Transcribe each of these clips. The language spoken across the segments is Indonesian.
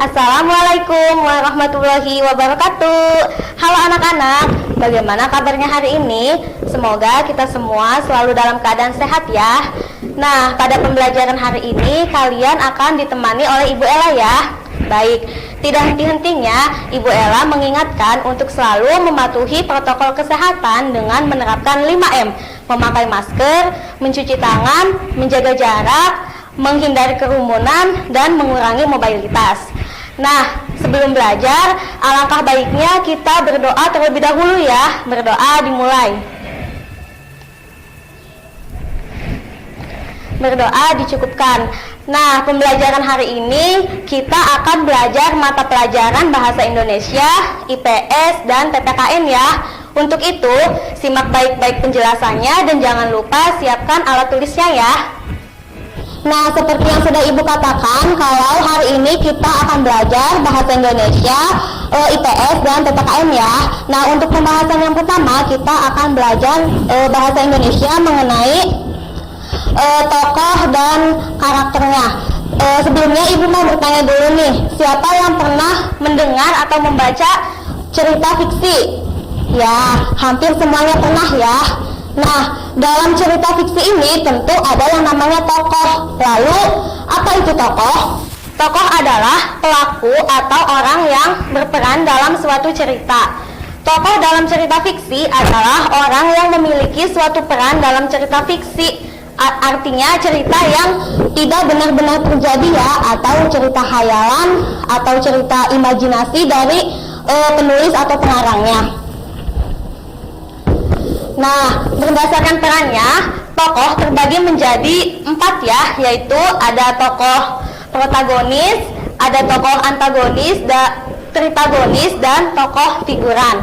Assalamualaikum warahmatullahi wabarakatuh. Halo anak-anak, bagaimana kabarnya hari ini? Semoga kita semua selalu dalam keadaan sehat ya. Nah, pada pembelajaran hari ini kalian akan ditemani oleh Ibu Ella ya. Baik, tidak henti-hentinya Ibu Ella mengingatkan untuk selalu mematuhi protokol kesehatan dengan menerapkan 5M: memakai masker, mencuci tangan, menjaga jarak, menghindari kerumunan, dan mengurangi mobilitas. Nah, sebelum belajar, alangkah baiknya kita berdoa terlebih dahulu ya. Berdoa dimulai. Berdoa dicukupkan. Nah, pembelajaran hari ini kita akan belajar mata pelajaran Bahasa Indonesia, IPS, dan PPKN ya. Untuk itu, simak baik-baik penjelasannya dan jangan lupa siapkan alat tulisnya ya. Nah, seperti yang sudah Ibu katakan, kalau hari ini kita akan belajar Bahasa Indonesia, IPS, dan PPKN ya. Nah, untuk pembahasan yang pertama, kita akan belajar Bahasa Indonesia mengenai tokoh dan karakternya. Sebelumnya Ibu mau bertanya dulu nih, siapa yang pernah mendengar atau membaca cerita fiksi? Ya, hampir semuanya pernah ya. Nah, dalam cerita fiksi ini tentu ada yang namanya tokoh. Lalu, apa itu tokoh? Tokoh adalah pelaku atau orang yang berperan dalam suatu cerita. Tokoh dalam cerita fiksi adalah orang yang memiliki suatu peran dalam cerita fiksi. Artinya cerita yang tidak benar-benar terjadi ya, atau cerita khayalan atau cerita imajinasi dari penulis atau pengarangnya. Nah, berdasarkan perannya, tokoh terbagi menjadi 4 ya, yaitu ada tokoh protagonis, ada tokoh antagonis, tritagonis, dan tokoh figuran.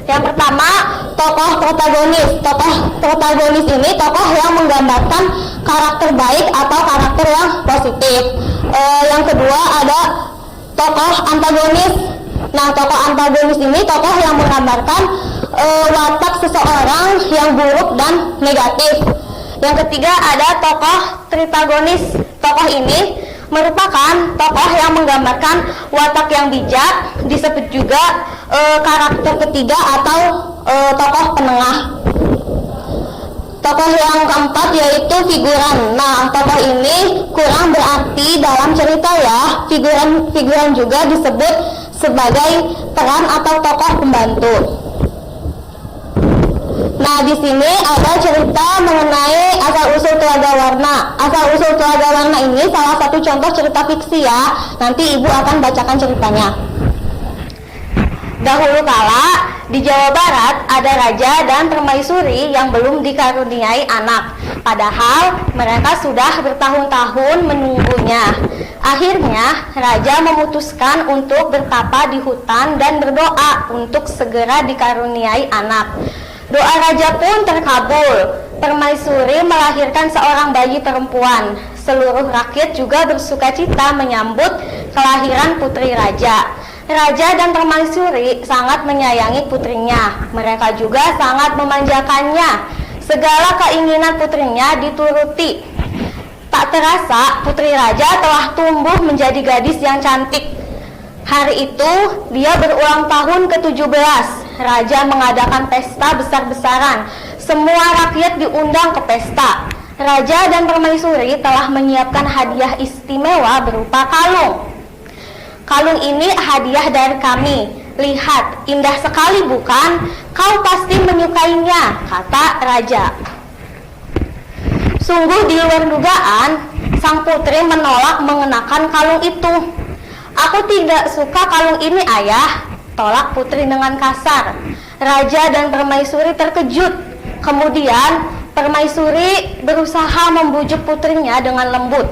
Yang pertama, tokoh protagonis. Tokoh protagonis ini tokoh yang menggambarkan karakter baik atau karakter yang positif. Yang kedua ada tokoh antagonis. Nah, tokoh antagonis ini tokoh yang menggambarkan watak seseorang yang buruk dan negatif. Yang ketiga ada tokoh tritagonis. Tokoh ini merupakan tokoh yang menggambarkan watak yang bijak, disebut juga karakter ketiga atau tokoh penengah. Tokoh yang keempat yaitu figuran. Nah, tokoh ini kurang berarti dalam cerita ya. Figuran juga disebut sebagai peran atau tokoh pembantu. Nah, di sini ada cerita mengenai asal-usul Telaga Warna. Asal-usul Telaga Warna ini salah satu contoh cerita fiksi ya. Nanti Ibu akan bacakan ceritanya. Dahulu kala, di Jawa Barat ada raja dan permaisuri yang belum dikaruniai anak. Padahal mereka sudah bertahun-tahun menunggunya. Akhirnya, raja memutuskan untuk bertapa di hutan dan berdoa untuk segera dikaruniai anak. Doa raja pun terkabul. Permaisuri melahirkan seorang bayi perempuan. Seluruh rakyat juga bersukacita menyambut kelahiran putri raja. Raja dan permaisuri sangat menyayangi putrinya. Mereka juga sangat memanjakannya. Segala keinginan putrinya dituruti. Tak terasa putri raja telah tumbuh menjadi gadis yang cantik. Hari itu dia berulang tahun ke-17. Raja mengadakan pesta besar-besaran. Semua rakyat diundang ke pesta. Raja dan permaisuri telah menyiapkan hadiah istimewa berupa kalung. Kalung ini hadiah dari kami. Lihat, indah sekali bukan? Kau pasti menyukainya, kata raja. Sungguh di luar dugaan, sang putri menolak mengenakan kalung itu. Aku tidak suka kalung ini, ayah, tolak putri dengan kasar. Raja dan permaisuri terkejut. Kemudian permaisuri berusaha membujuk putrinya dengan lembut.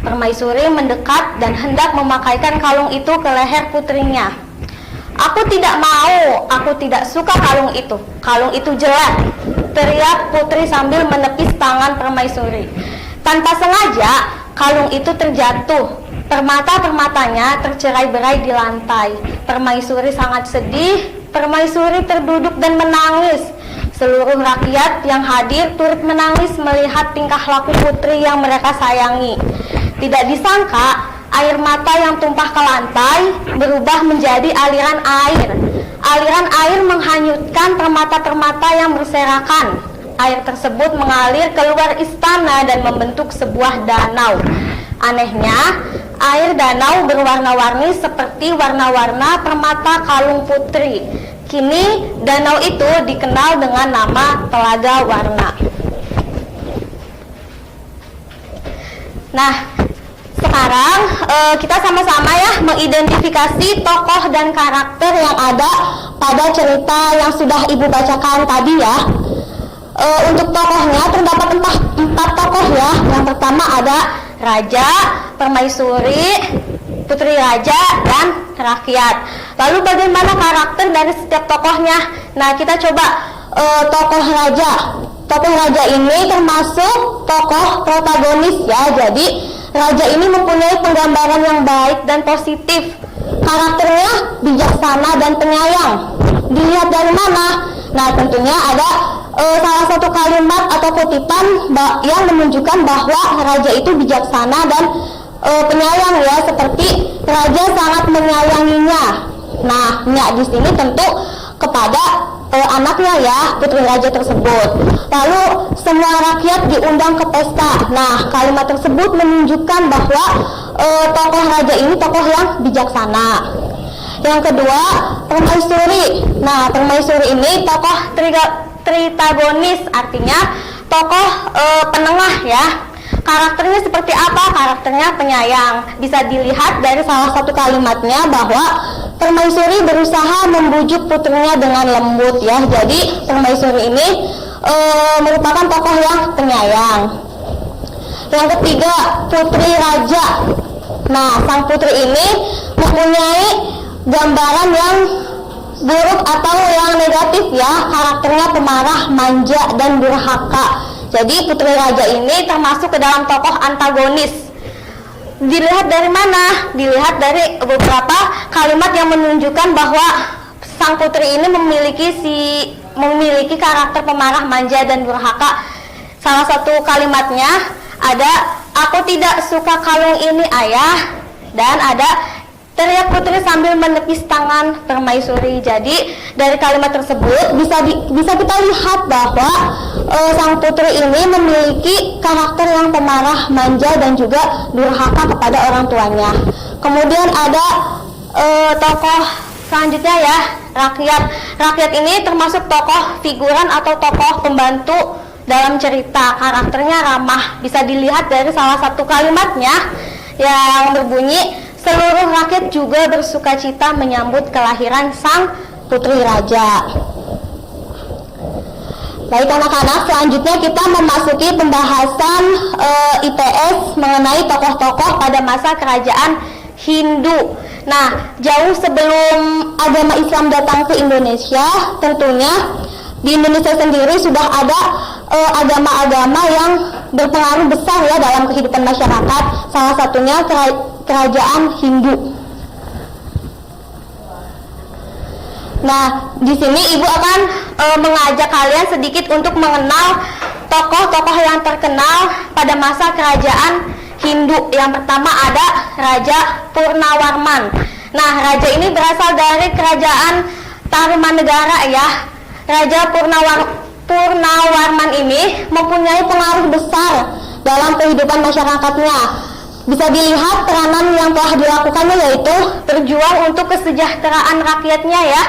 Permaisuri mendekat dan hendak memakaikan kalung itu ke leher putrinya. Aku tidak mau, aku tidak suka kalung itu. Kalung itu jelek, teriak putri sambil menepis tangan permaisuri. Tanpa sengaja, kalung itu terjatuh. Permata-permatanya tercerai-berai di lantai. Permaisuri sangat sedih. Permaisuri terduduk dan menangis. Seluruh rakyat yang hadir turut menangis melihat tingkah laku putri yang mereka sayangi. Tidak disangka, Air mata yang tumpah ke lantai berubah menjadi aliran air. Aliran air menghanyutkan permata-permata yang berserakan. Air tersebut mengalir keluar istana dan membentuk sebuah danau. Anehnya, air danau berwarna-warni seperti warna-warna permata Kalung Putri. Kini, danau itu dikenal dengan nama Telaga Warna. Nah, sekarang kita sama-sama ya mengidentifikasi tokoh dan karakter yang ada pada cerita yang sudah Ibu bacakan tadi ya. Untuk tokohnya terdapat empat tokoh ya. Yang pertama ada Raja, Permaisuri, Putri Raja, dan rakyat. Lalu bagaimana karakter dari setiap tokohnya? Nah, kita coba tokoh Raja. Tokoh Raja ini termasuk tokoh protagonis ya. Jadi Raja ini mempunyai penggambaran yang baik dan positif. Karakternya bijaksana dan penyayang. Dilihat dari mana? Nah, tentunya ada salah satu kalimat atau kutipan yang menunjukkan bahwa Raja itu bijaksana dan penyayang ya, seperti Raja sangat menyayanginya. Nah, di sini tentu kepada anaknya ya, Putri Raja tersebut. Lalu semua rakyat diundang ke pesta. Nah, kalimat tersebut menunjukkan bahwa tokoh Raja ini tokoh yang bijaksana. Yang kedua, Permaisuri. Nah, Permaisuri ini tokoh tritagonis, artinya tokoh penengah ya. Karakternya seperti apa? Karakternya penyayang. Bisa dilihat dari salah satu kalimatnya bahwa Permaisuri berusaha membujuk putrinya dengan lembut ya. Jadi Permaisuri ini merupakan tokoh yang penyayang. Yang ketiga, Putri Raja. Nah, sang putri ini mempunyai gambaran yang buruk atau yang negatif ya. Karakternya pemarah, manja, dan durhaka. Jadi Putri Raja ini termasuk ke dalam tokoh antagonis. Dilihat dari mana? Dilihat dari beberapa kalimat yang menunjukkan bahwa sang putri ini memiliki karakter pemarah, manja, dan durhaka. Salah satu kalimatnya ada, "Aku tidak suka kalung ini, ayah." Dan ada, teriak putri sambil menepis tangan Permaisuri. Jadi dari kalimat tersebut bisa kita lihat bahwa sang putri ini memiliki karakter yang pemarah, manja, dan juga durhaka kepada orang tuanya. Kemudian ada tokoh selanjutnya ya, rakyat. Rakyat ini termasuk tokoh figuran atau tokoh pembantu dalam cerita. Karakternya ramah. Bisa dilihat dari salah satu kalimatnya yang berbunyi, "Seluruh rakyat juga bersukacita menyambut kelahiran sang Putri Raja." Baik anak-anak, selanjutnya kita memasuki pembahasan IPS mengenai tokoh-tokoh pada masa kerajaan Hindu. Nah, jauh sebelum agama Islam datang ke Indonesia, tentunya di Indonesia sendiri sudah ada agama-agama yang berpengaruh besar ya dalam kehidupan masyarakat. Salah satunya kerajaan Hindu. Nah, di sini Ibu akan mengajak kalian sedikit untuk mengenal tokoh-tokoh yang terkenal pada masa kerajaan Hindu. Yang pertama ada Raja Purnawarman. Nah, raja ini berasal dari kerajaan Tarumanegara ya. Raja Purnawarman ini mempunyai pengaruh besar dalam kehidupan masyarakatnya. Bisa dilihat peranan yang telah dilakukannya yaitu berjuang untuk kesejahteraan rakyatnya ya.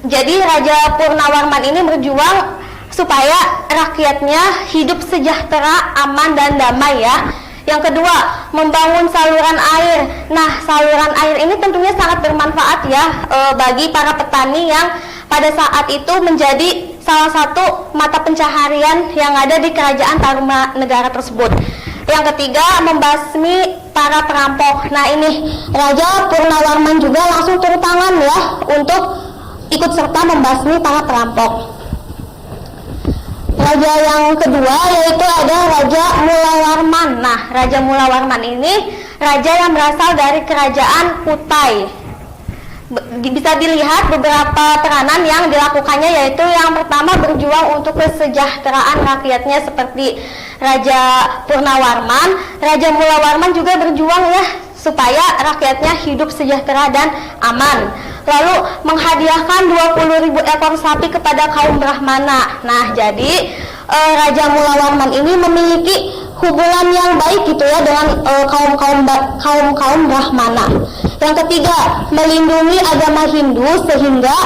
Jadi Raja Purnawarman ini berjuang supaya rakyatnya hidup sejahtera, aman, dan damai ya. Yang kedua, membangun saluran air. Nah, saluran air ini tentunya sangat bermanfaat ya bagi para petani yang pada saat itu menjadi salah satu mata pencaharian yang ada di kerajaan Tarumanegara tersebut. Yang ketiga, membasmi para perampok. Nah, ini Raja Purnawarman juga langsung turun tangan ya untuk ikut serta membasmi para perampok. Raja yang kedua yaitu ada Raja Mulawarman. Nah, Raja Mulawarman ini raja yang berasal dari kerajaan Kutai. bisa dilihat beberapa peranan yang dilakukannya, yaitu yang pertama berjuang untuk kesejahteraan rakyatnya seperti Raja Purnawarman. Raja Mulawarman juga berjuang ya supaya rakyatnya hidup sejahtera dan aman. Lalu menghadiahkan 20.000 ekor sapi kepada kaum Brahmana. Nah, jadi Raja Mulawarman ini memiliki hubungan yang baik gitu ya dengan kaum Brahmana. Yang ketiga, melindungi agama Hindu sehingga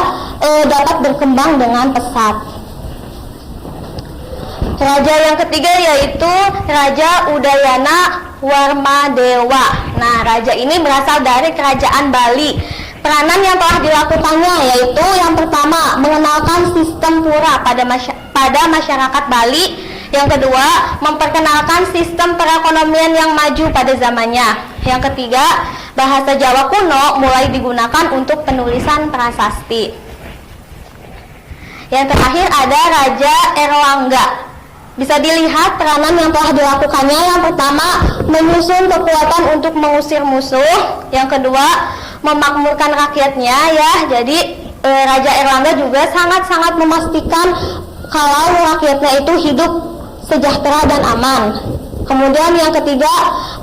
dapat berkembang dengan pesat. Raja yang ketiga yaitu Raja Udayana Warmadewa. Nah, raja ini berasal dari kerajaan Bali. Peranan yang telah dilakukannya yaitu yang pertama, mengenalkan sistem pura pada masyarakat Bali. Yang kedua, memperkenalkan sistem perekonomian yang maju pada zamannya. Yang ketiga, bahasa Jawa kuno mulai digunakan untuk penulisan prasasti. Yang terakhir ada Raja Erlangga. Bisa dilihat peranan yang telah dilakukannya. Yang pertama, menyusun kekuatan untuk mengusir musuh. Yang kedua, memakmurkan rakyatnya ya. Jadi Raja Erlangga juga sangat-sangat memastikan kalau rakyatnya itu hidup sejahtera dan aman. Kemudian yang ketiga,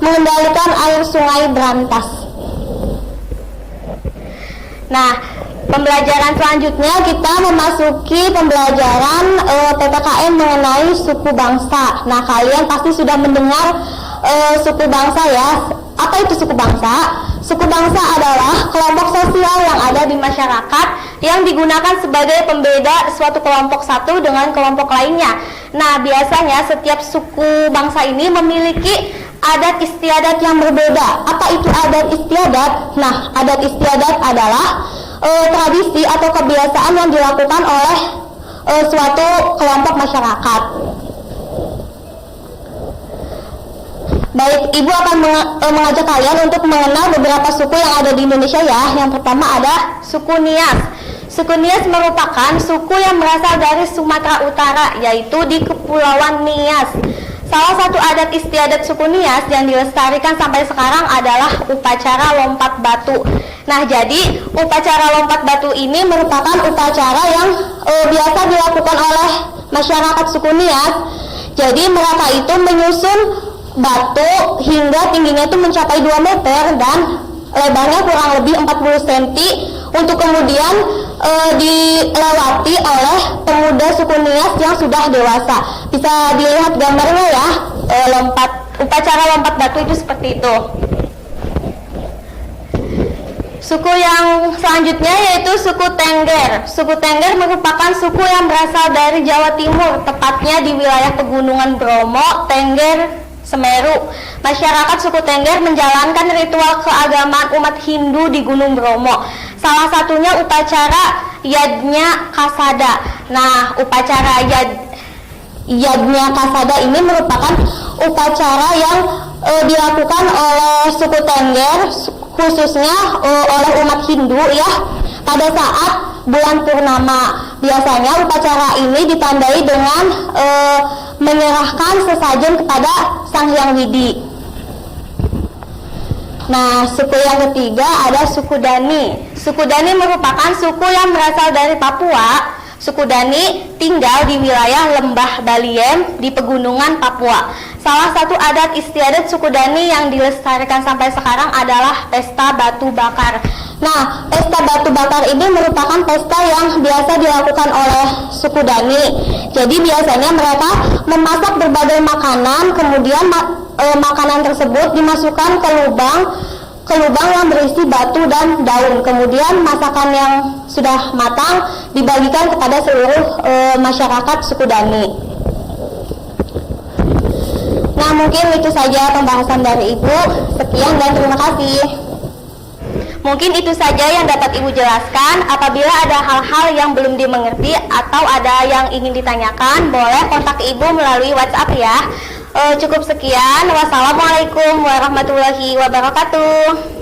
mengendalikan air sungai Brantas. Nah, pembelajaran selanjutnya kita memasuki pembelajaran PPKN mengenai suku bangsa. Nah, kalian pasti sudah mendengar suku bangsa ya. Apa itu suku bangsa? Suku bangsa adalah kelompok sosial yang ada di masyarakat yang digunakan sebagai pembeda suatu kelompok satu dengan kelompok lainnya. Nah, biasanya setiap suku bangsa ini memiliki adat istiadat yang berbeda. Apa itu adat istiadat? Nah, adat istiadat adalah tradisi atau kebiasaan yang dilakukan oleh suatu kelompok masyarakat. Baik, Ibu akan mengajak kalian untuk mengenal beberapa suku yang ada di Indonesia ya. Yang pertama ada suku Nias. Suku Nias merupakan suku yang berasal dari Sumatera Utara, yaitu di Kepulauan Nias. Salah satu adat istiadat suku Nias yang dilestarikan sampai sekarang adalah upacara lompat batu. Nah, jadi upacara lompat batu ini merupakan upacara yang biasa dilakukan oleh masyarakat suku Nias. Jadi mereka itu menyusun batu hingga tingginya itu mencapai 2 meter dan lebarnya kurang lebih 40 cm untuk kemudian dilewati oleh pemuda suku Nias yang sudah dewasa. Bisa dilihat gambarnya ya, upacara lompat batu itu seperti itu. Suku yang selanjutnya yaitu suku Tengger. Suku Tengger merupakan suku yang berasal dari Jawa Timur, tepatnya di wilayah pegunungan Bromo, Tengger, Semeru. Masyarakat suku Tengger menjalankan ritual keagamaan umat Hindu di Gunung Bromo. Salah satunya upacara Yadnya Kasada. Nah, upacara Yadnya Kasada ini merupakan upacara yang dilakukan oleh suku Tengger, khususnya oleh umat Hindu ya, pada saat bulan purnama. Biasanya upacara ini ditandai dengan menyerahkan sesajen kepada Sang Hyang Widi. Nah, suku yang ketiga ada suku Dani. Suku Dani merupakan suku yang berasal dari Papua. Suku Dani tinggal di wilayah Lembah Baliem di pegunungan Papua. Salah satu adat istiadat suku Dani yang dilestarikan sampai sekarang adalah pesta batu bakar. Nah, pesta batu bakar ini merupakan pesta yang biasa dilakukan oleh suku Dani. Jadi biasanya mereka memasak berbagai makanan, kemudian makanan tersebut dimasukkan ke lubang yang berisi batu dan daun. Kemudian masakan yang sudah matang dibagikan kepada seluruh masyarakat suku Dani. Nah, mungkin itu saja pembahasan dari Ibu. Sekian dan terima kasih. Mungkin itu saja yang dapat Ibu jelaskan. Apabila ada hal-hal yang belum dimengerti atau ada yang ingin ditanyakan, boleh kontak Ibu melalui WhatsApp ya. Cukup sekian. Wassalamualaikum warahmatullahi wabarakatuh.